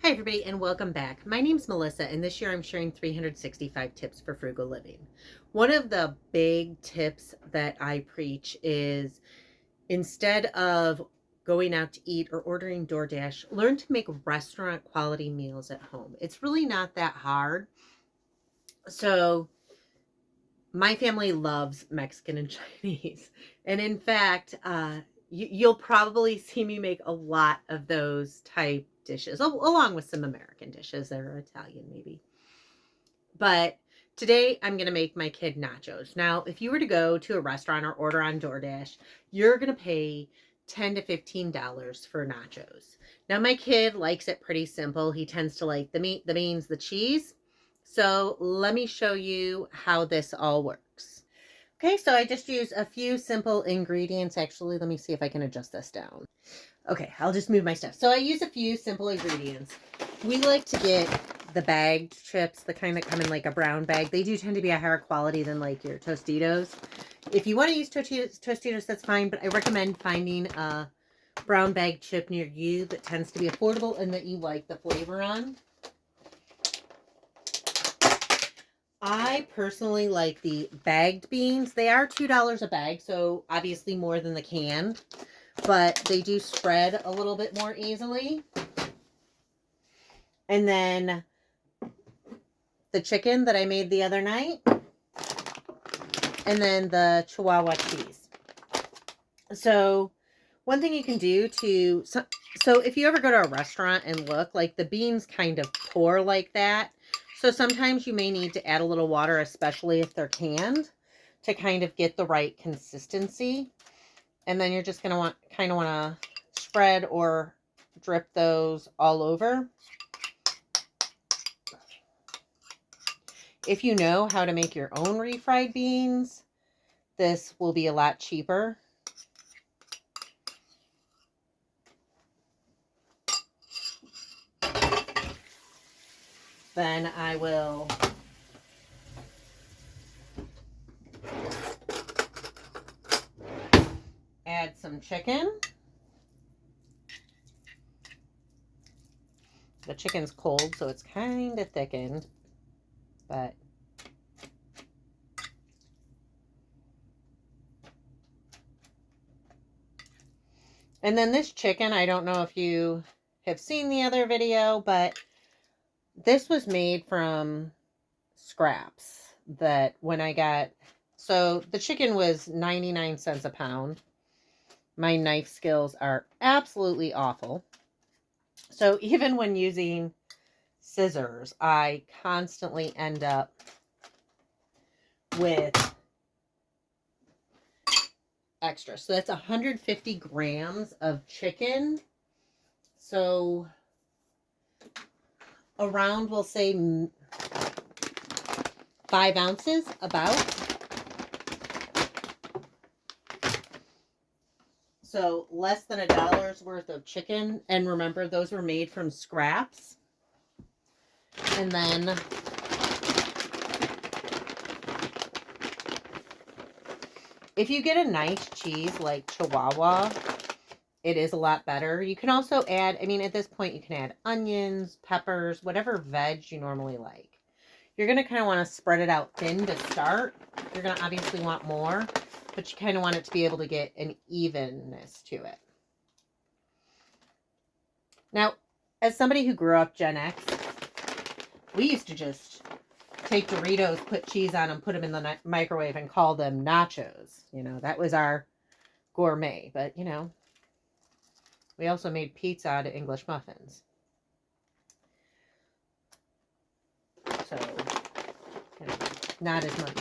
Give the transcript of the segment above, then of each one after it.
Hi, everybody, and welcome back. My name's Melissa, and this year I'm sharing 365 tips for frugal living. One of the big tips that I preach is instead of going out to eat or ordering DoorDash, learn to make restaurant quality meals at home. It's really not that hard. So, my family loves Mexican and Chinese. And in fact, you'll probably see me make a lot of those type dishes, along with some American dishes that are Italian, maybe. But today I'm going to make my kid nachos. Now, if you were to go to a restaurant or order on DoorDash, you're going to pay $10 to $15 for nachos. Now, my kid likes it pretty simple. He tends to like the meat, the beans, the cheese. So let me show you how this all works. Okay, so I just use a few simple ingredients. Actually, let me see if I can adjust this down. Okay, I'll just move my stuff. So I use a few simple ingredients. We like to get the bagged chips, the kind that come in like a brown bag. They do tend to be a higher quality than like your Tostitos. If you want to use Tostitos, that's fine, but I recommend finding a brown bag chip near you that tends to be affordable and that you like the flavor on. I personally like the bagged beans. They are $2 a bag, so obviously more than the canned, but they do spread a little bit more easily. And then the chicken that I made the other night, and then the Chihuahua cheese. So one thing you can do to, so if you ever go to a restaurant and look, like the beans kind of pour like that. So sometimes you may need to add a little water, especially if they're canned, to kind of get the right consistency. And then you're just going to kind of want to spread or drip those all over. If you know how to make your own refried beans, this will be a lot cheaper. Then I will add some chicken. The chicken's cold, so it's kind of thickened, but and then this chicken, I don't know if you have seen the other video, but this was made from scraps that when I got, so the chicken was 99 cents a pound. My knife skills are absolutely awful. So even when using scissors, I constantly end up with extra. So that's 150 grams of chicken. So around, we'll say 5 ounces about. So less than $1 worth of chicken. And remember, those were made from scraps. And then if you get a nice cheese like Chihuahua, it is a lot better. You can also add, I mean, at this point, you can add onions, peppers, whatever veg you normally like. You're going to kind of want to spread it out thin to start. You're going to obviously want more, but you kind of want it to be able to get an evenness to it. Now, as somebody who grew up Gen X, we used to just take Doritos, put cheese on them, put them in the microwave, and call them nachos. You know, that was our gourmet. But, you know, we also made pizza out of English muffins. So, you know, not as much.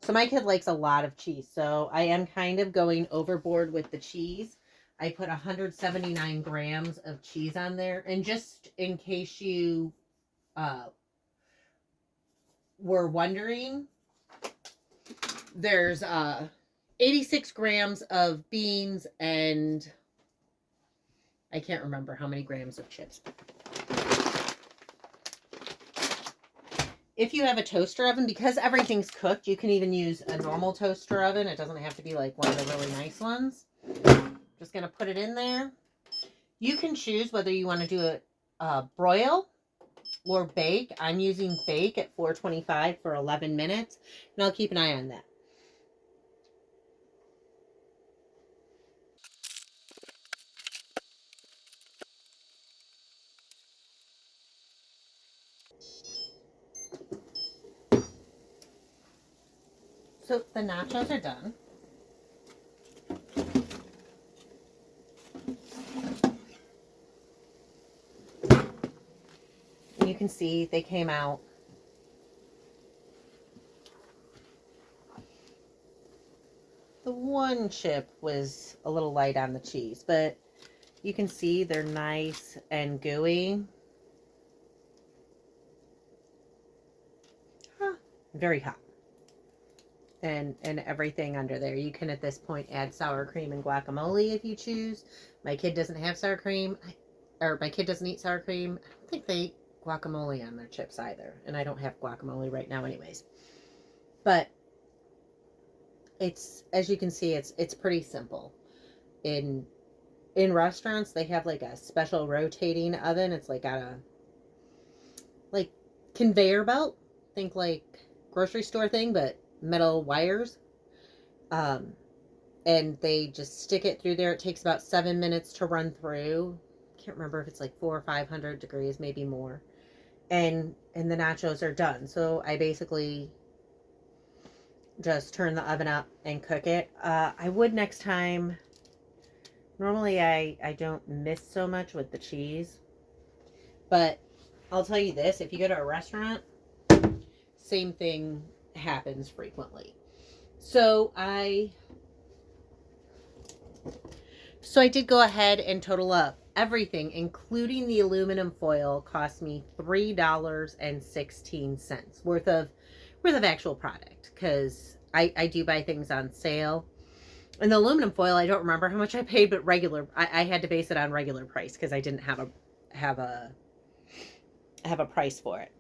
So my kid likes a lot of cheese. So I am kind of going overboard with the cheese. I put 179 grams of cheese on there. And just in case you were wondering, there's 86 grams of beans and I can't remember how many grams of chips. If you have a toaster oven, because everything's cooked, you can even use a normal toaster oven. It doesn't have to be like one of the really nice ones. Just going to put it in there. You can choose whether you want to do it broil or bake. I'm using bake at 425 for 11 minutes, and I'll keep an eye on that. So the nachos are done. And you can see they came out the one chip was a little light on the cheese, but you can see they're nice and gooey. Very hot. And everything under there. You can at this point add sour cream and guacamole if you choose. My kid doesn't have sour cream, or my kid doesn't eat sour cream. I don't think they eat guacamole on their chips either, and I don't have guacamole right now anyways. But it's, as you can see, it's pretty simple. In restaurants, they have like a special rotating oven. It's like got a like conveyor belt. Think like grocery store thing, but metal wires. And they just stick it through there. It takes about 7 minutes to run through. Can't remember if it's like 400 or 500 degrees, maybe more. And the nachos are done. So I basically just turn the oven up and cook it. I would next time. Normally I don't miss so much with the cheese, but I'll tell you this, if you go to a restaurant, same thing happens frequently. So I did go ahead and total up everything, including the aluminum foil, cost me $3.16 worth of actual product, because I do buy things on sale. And the aluminum foil, I don't remember how much I paid, but I had to base it on regular price because I didn't have a price for it.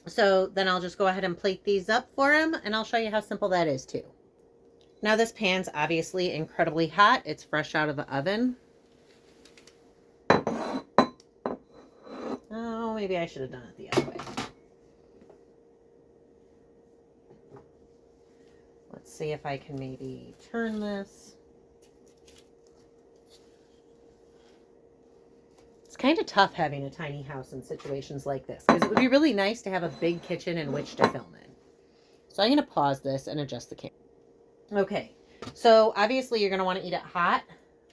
So then I'll just go ahead and plate these up for him, and I'll show you how simple that is too. Now this pan's obviously incredibly hot. It's fresh out of the oven. Oh, maybe I should have done it the other way. Let's see if I can maybe turn this. It's kind of tough having a tiny house in situations like this, because it would be really nice to have a big kitchen in which to film in. So I'm going to pause this and adjust the camera. Okay, so obviously you're going to want to eat it hot.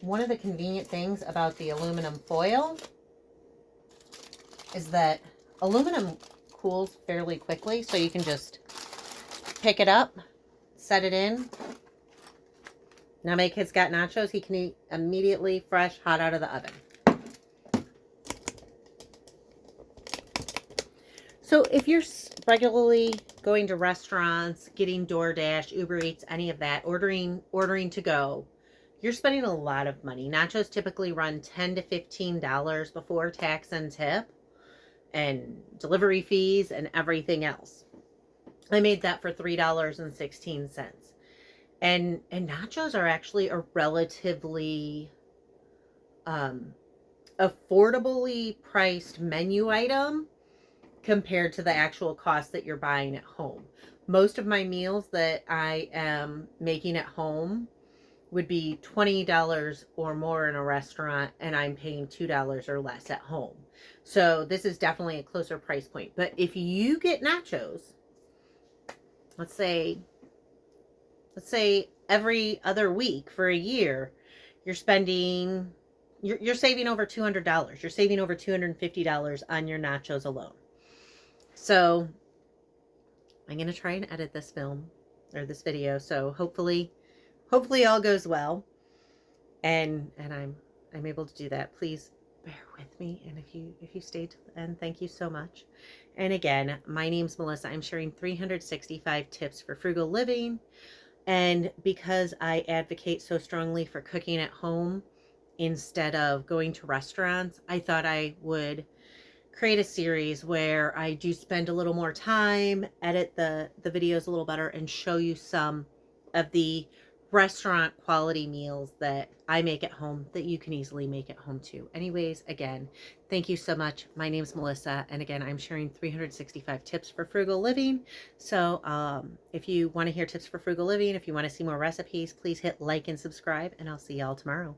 One of the convenient things about the aluminum foil is that aluminum cools fairly quickly, so you can just pick it up, set it in. Now my kid's got nachos. He can eat immediately, fresh, hot out of the oven. So if you're regularly going to restaurants, getting DoorDash, Uber Eats, any of that, ordering to go, you're spending a lot of money. Nachos typically run $10 to $15 before tax and tip and delivery fees and everything else. I made that for $3.16. And nachos are actually a relatively affordably priced menu item compared to the actual cost that you're buying at home. Most of my meals that I am making at home would be $20 or more in a restaurant, and I'm paying $2 or less at home. So this is definitely a closer price point. But if you get nachos, let's say every other week for a year, you're saving over $200. You're saving over $250 on your nachos alone. So I'm going to try and edit this video. So hopefully all goes well. And I'm able to do that. Please bear with me. And if you stayed to the end, thank you so much. And again, my name's Melissa. I'm sharing 365 tips for frugal living. And because I advocate so strongly for cooking at home instead of going to restaurants, I thought I would create a series where I do spend a little more time, edit the videos a little better, and show you some of the restaurant quality meals that I make at home that you can easily make at home too. Anyways, again, thank you so much. My name's Melissa, and again, I'm sharing 365 tips for frugal living. So if you want to hear tips for frugal living, if you want to see more recipes, please hit like and subscribe, and I'll see y'all tomorrow.